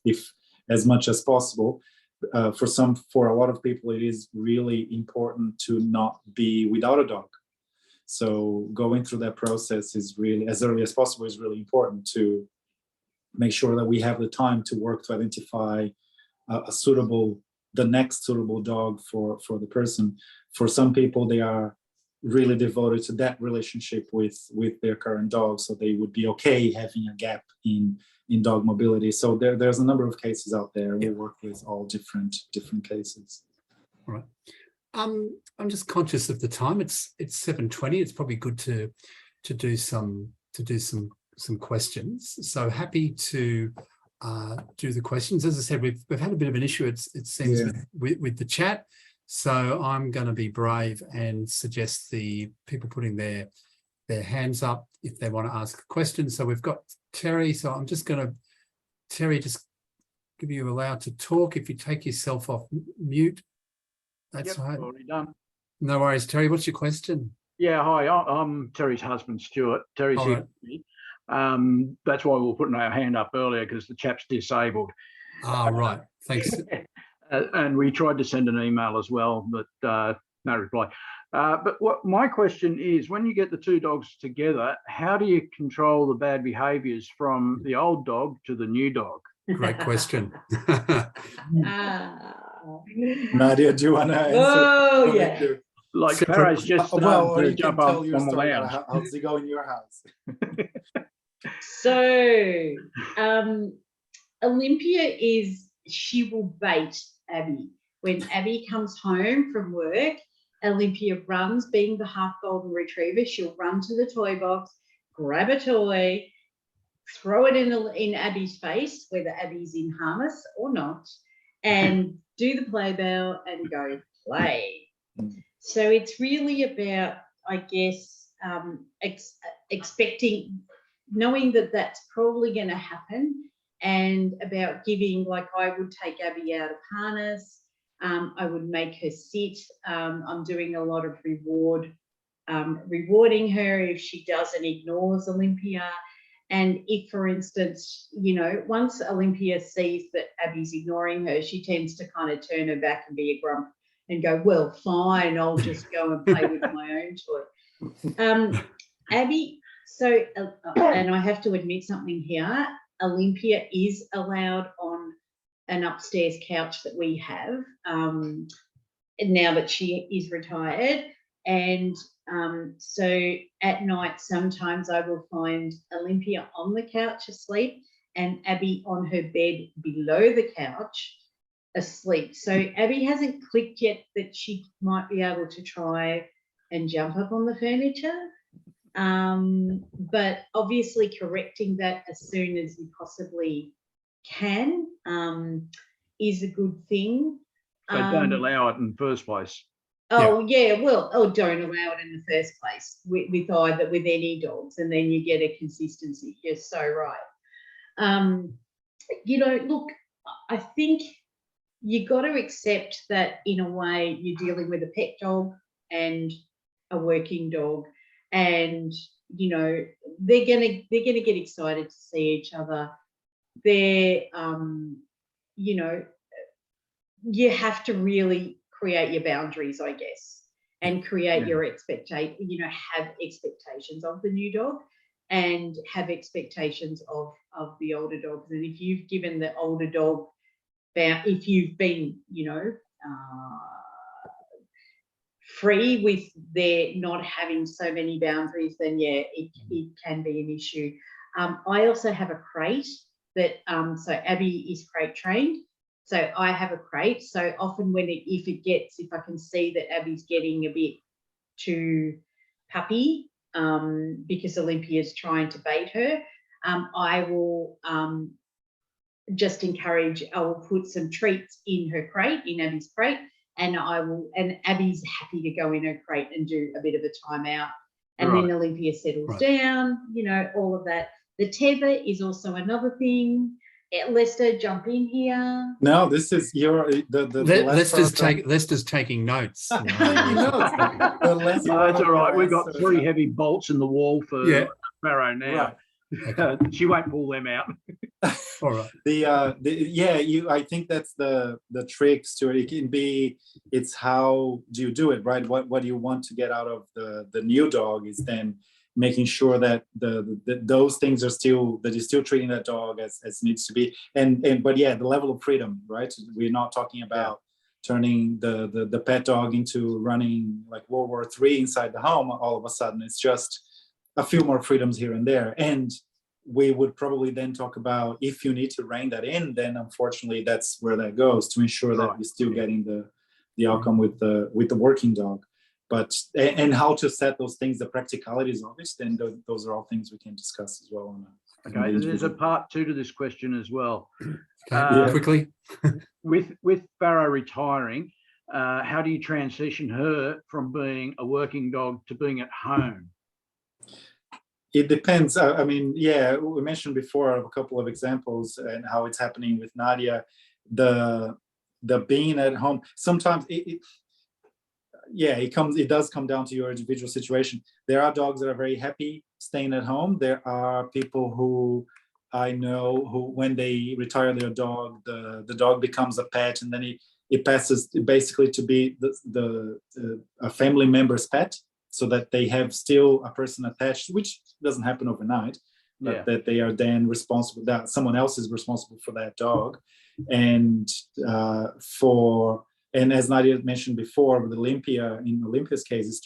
if as much as possible. For a lot of people, it is really important to not be without a dog. So going through that process is really, as early as possible, is really important to make sure that we have the time to work to identify the next suitable dog for the person. For some people, they are really devoted to that relationship with their current dog, so they would be okay having a gap in dog mobility. So there's a number of cases out there. We work with all different cases. All right. I'm just conscious of the time. It's 7:20. It's probably good to do some questions. So happy to do the questions. As I said, we've had a bit of an issue, it seems, with the chat. So I'm going to be brave and suggest the people putting their hands up if they want to ask a question. So we've got Terry. So I'm just going to, Terry, just give you allowed to talk. If you take yourself off mute, that's right. Already done. No worries, Terry. What's your question? Yeah, hi. I'm Terry's husband, Stuart. Terry's here with me. That's why we were putting our hand up earlier, because the chap's disabled. Right. Thanks. And we tried to send an email as well, but no reply. But what my question is, when you get the two dogs together, how do you control the bad behaviours from the old dog to the new dog? Great question. Nadia, do you want to answer? Oh, yeah. Like Para's just to jump up on the lounge. How's it go in your house? So Olympia she will bait Abby. When Abby comes home from work, Olympia runs, being the half golden retriever, she'll run to the toy box, grab a toy, throw it in Abby's face, whether Abby's in harness or not, and do the play bell and go play. So it's really about, I guess, expecting, knowing that that's probably going to happen, and about giving, like I would take Abby out of harness. I would make her sit. I'm doing a lot of rewarding her if she does and ignores Olympia. And if, for instance, once Olympia sees that Abby's ignoring her, she tends to kind of turn her back and be a grump and go, well, fine, I'll just go and play with my own toy. Abby, so, and I have to admit something here, Olympia is allowed on an upstairs couch that we have now that she is retired. And so at night, sometimes I will find Olympia on the couch asleep and Abby on her bed below the couch asleep. So Abby hasn't clicked yet that she might be able to try and jump up on the furniture. But obviously correcting that as soon as you possibly can is a good thing. They don't allow it in the first place. Oh yeah, well, don't allow it in the first place with any dogs, and then you get a consistency. You're so right. You know, look, I think you got to accept that in a way you're dealing with a pet dog and a working dog, and you know they're gonna get excited to see each other. They're you know, you have to really create your boundaries, I guess, and create your expectation. You know, have expectations of the new dog, and have expectations of the older dogs. And if you've given the older dog, if you've been, you know, free with their not having so many boundaries, then yeah, it can be an issue. I also have a crate that so Abby is crate trained. So I have a crate. So often if I can see that Abby's getting a bit too puppy because Olympia's trying to bait her, I will just encourage, I will put some treats in her crate, in Abby's crate, and Abby's happy to go in her crate and do a bit of a timeout. And then Olympia settles down, you know, all of that. The tether is also another thing. Lester, jump in here. No, this is Lester's taking notes. Taking notes. That's all right. We've got 3 heavy bolts in the wall for Barrow now. Right. Okay. She won't pull them out. All right. I think that's the tricks to it. It can be, it's how do you do it, right? What do you want to get out of the new dog is then making sure that those things are still, that you're still treating that dog as needs to be. But yeah, the level of freedom, right? We're not talking about turning the pet dog into running like World War III inside the home all of a sudden. It's just a few more freedoms here and there. And we would probably then talk about, if you need to rein that in, then unfortunately that's where that goes, to ensure that you're still getting the outcome with the working dog. But and how to set those things, the practicalities of it, then those are all things we can discuss as well. Okay, there's a part 2 to this question as well. Okay, quickly. with Barrow retiring, how do you transition her from being a working dog to being at home? It depends. I mean, yeah, we mentioned before a couple of examples and how it's happening with Nadia. The being at home, sometimes it does come down to your individual situation. There are dogs that are very happy staying at home. There are people who I know who, when they retire their dog, the dog becomes a pet, and then it passes basically to be a family member's pet, so that they have still a person attached, which doesn't happen overnight, but that they are then responsible, that someone else is responsible for that dog. And as Nadia mentioned before, with Olympia, in Olympia's case,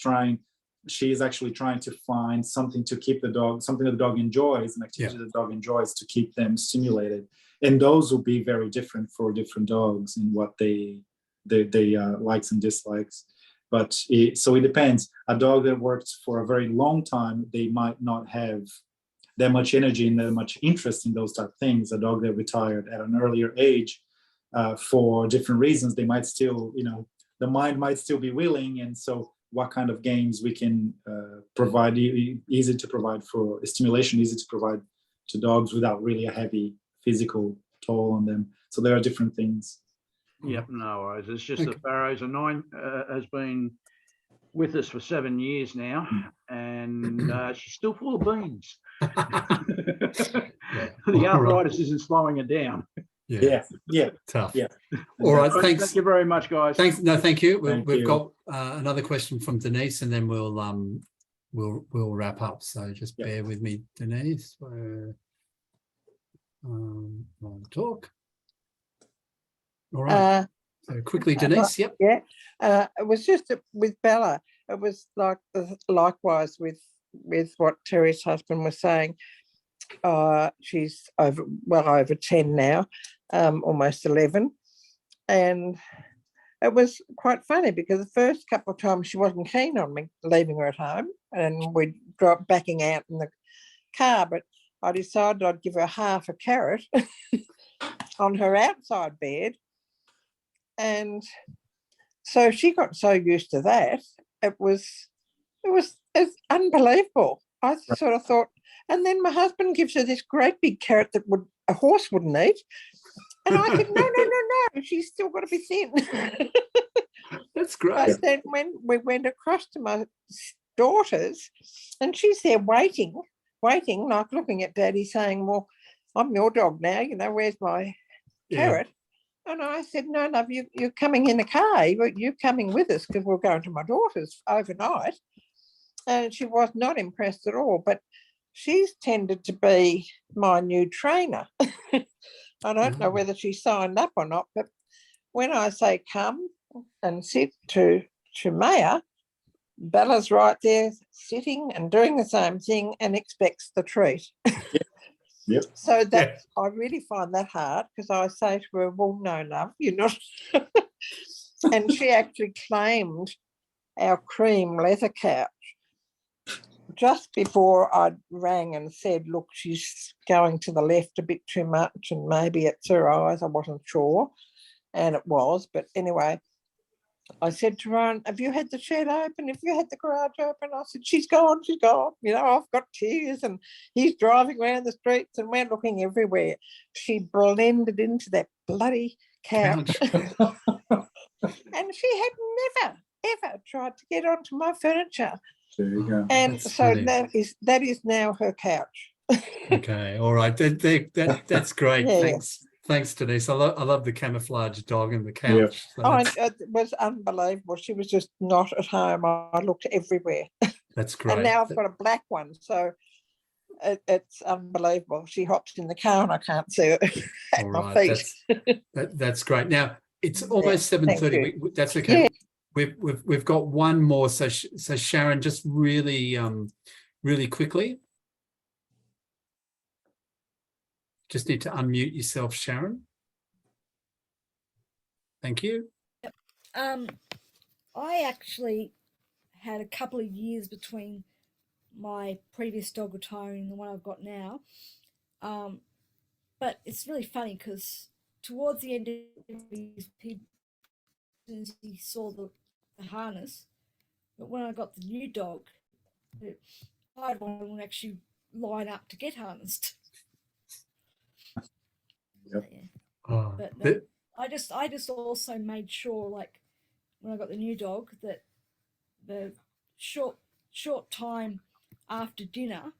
she's actually trying to find something to keep the dog, something that the dog enjoys, an activity that the dog enjoys, to keep them stimulated. And those will be very different for different dogs in what they likes and dislikes. But so it depends. A dog that works for a very long time, they might not have that much energy and that much interest in those type of things. A dog that retired at an earlier age, for different reasons, they might still, the mind might still be willing. And so what kind of games we can provide, easy to provide for stimulation, easy to provide to dogs without really a heavy physical toll on them. So there are different things. Yep, no worries. It's just that Barrow's has been with us for 7 years now, and she's still full of beans. The arthritis isn't slowing her down. Yeah. Tough. Yeah. All right, thanks. Thank you very much, guys. Thanks. No, thank you. We've you. got another question from Denise, and then we'll wrap up. So just bear with me, Denise. On talk. All right. So quickly, Denise. Yep. Yeah. It was just with Bella. It was like likewise with what Terry's husband was saying. She's over 10 now, almost 11, and it was quite funny because the first couple of times she wasn't keen on me leaving her at home, and we'd drop backing out in the car. But I decided I'd give her half a carrot on her outside bed, and so she got so used to that. It was unbelievable. I sort of thought, and then my husband gives her this great big carrot that a horse wouldn't eat. And I said, no, she's still got to be thin. That's great. But then when we went across to my daughter's, and she's there waiting, like looking at Daddy saying, well, I'm your dog now, where's my carrot? And I said, no, love, you're coming in the car. You're coming with us because we're going to my daughter's overnight. And she was not impressed at all. But she's tended to be my new trainer. I don't know whether she signed up or not, but when I say come and sit to Maya, Bella's right there sitting and doing the same thing and expects the treat. Yep. So I really find that hard because I say to her, well, no, love, you're not. And she actually claimed our cream leather couch just before I rang and said, look, she's going to the left a bit too much and maybe it's her eyes. I wasn't sure. And it was. But anyway, I said to Ryan, have you had the shed open? Have you had the garage open? I said, she's gone. I've got tears and he's driving around the streets and we're looking everywhere. She blended into that bloody couch. And she had never, ever tried to get onto my furniture. There you go. And That's so funny. that is now her couch. Okay, all right. That's great. Yeah. Thanks, Denise. I love the camouflage dog and the couch. Yeah. So It was unbelievable. She was just not at home. I looked everywhere. that's great. And now I've got a black one, so it's unbelievable. She hops in the car and I can't see her at my feet. That's great. Now it's almost 7:30. That's okay. Yeah. We've got one more. So Sharon, just really quickly. Just need to unmute yourself, Sharon. Thank you. I actually had a couple of years between my previous dog Tone and the one I've got now. But it's really funny because towards the end of his he saw the harness, but when I got the new dog, I wouldn't actually line up to get harnessed. Yep. Yeah. Oh, But I just also made sure, like when I got the new dog, that the short time after dinner,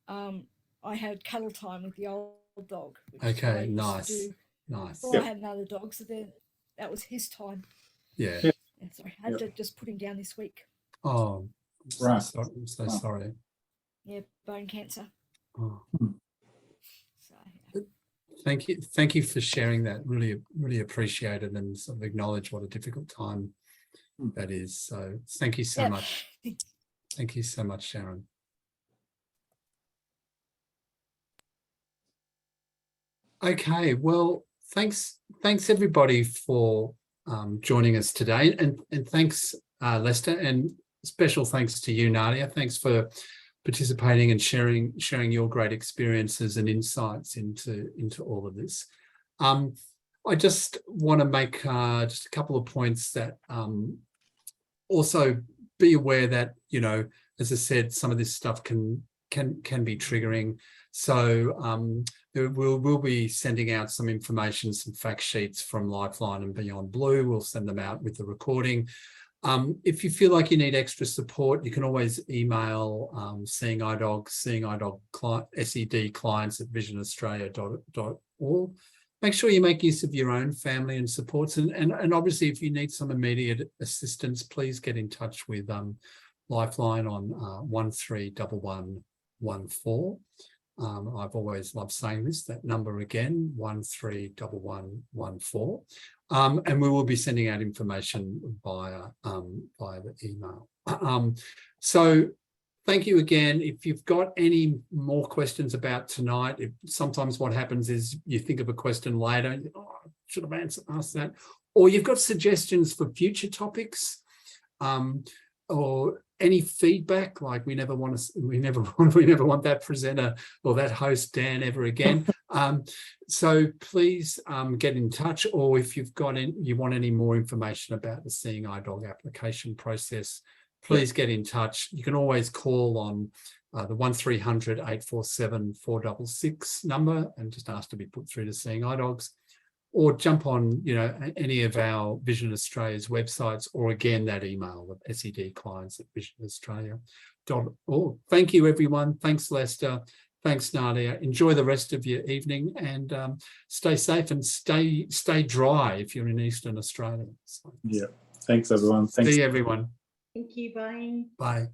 I had cuddle time with the old dog. okay, nice. Before I had another dog, so then that was his time. Yeah. Sorry, I had to just put him down this week. Oh, Right. I'm so sorry. Yeah, bone cancer. Oh. So Thank you for sharing that. Really appreciate it and sort of acknowledge what a difficult time that is. So thank you so much. Thank you so much, Sharon. Okay, well, thanks everybody for joining us today, and thanks Lester, and special thanks to you, Nadia. Thanks for participating and sharing your great experiences and insights into all of this. I just want to make just a couple of points that also be aware that, as I said, some of this stuff can be triggering. So we'll be sending out some information, some fact sheets from Lifeline and Beyond Blue. We'll send them out with the recording. If you feel like you need extra support, you can always email Seeing Eye Dog SED clients at visionaustralia.org. Make sure you make use of your own family and supports. And obviously, if you need some immediate assistance, please get in touch with Lifeline on 131114. I've always loved saying this, that number again, 131114. And we will be sending out information via the email. So thank you again. If you've got any more questions about tonight, sometimes what happens is you think of a question later, and I should have asked that, or you've got suggestions for future topics, or any feedback, like we never want that presenter or that host Dan ever again. So please get in touch, or if you want any more information about the Seeing Eye Dog application process, please get in touch. You can always call on the 1300 847 466 number and just ask to be put through to Seeing Eye Dogs, or jump on, any of our Vision Australia's websites, or again, that email of sedclients@visionaustralia.org. Thank you, everyone. Thanks, Lester. Thanks, Nadia. Enjoy the rest of your evening, and stay safe and stay dry if you're in Eastern Australia. So, yeah. Thanks, everyone. Thanks. see everyone. Thank you. Bye. Bye.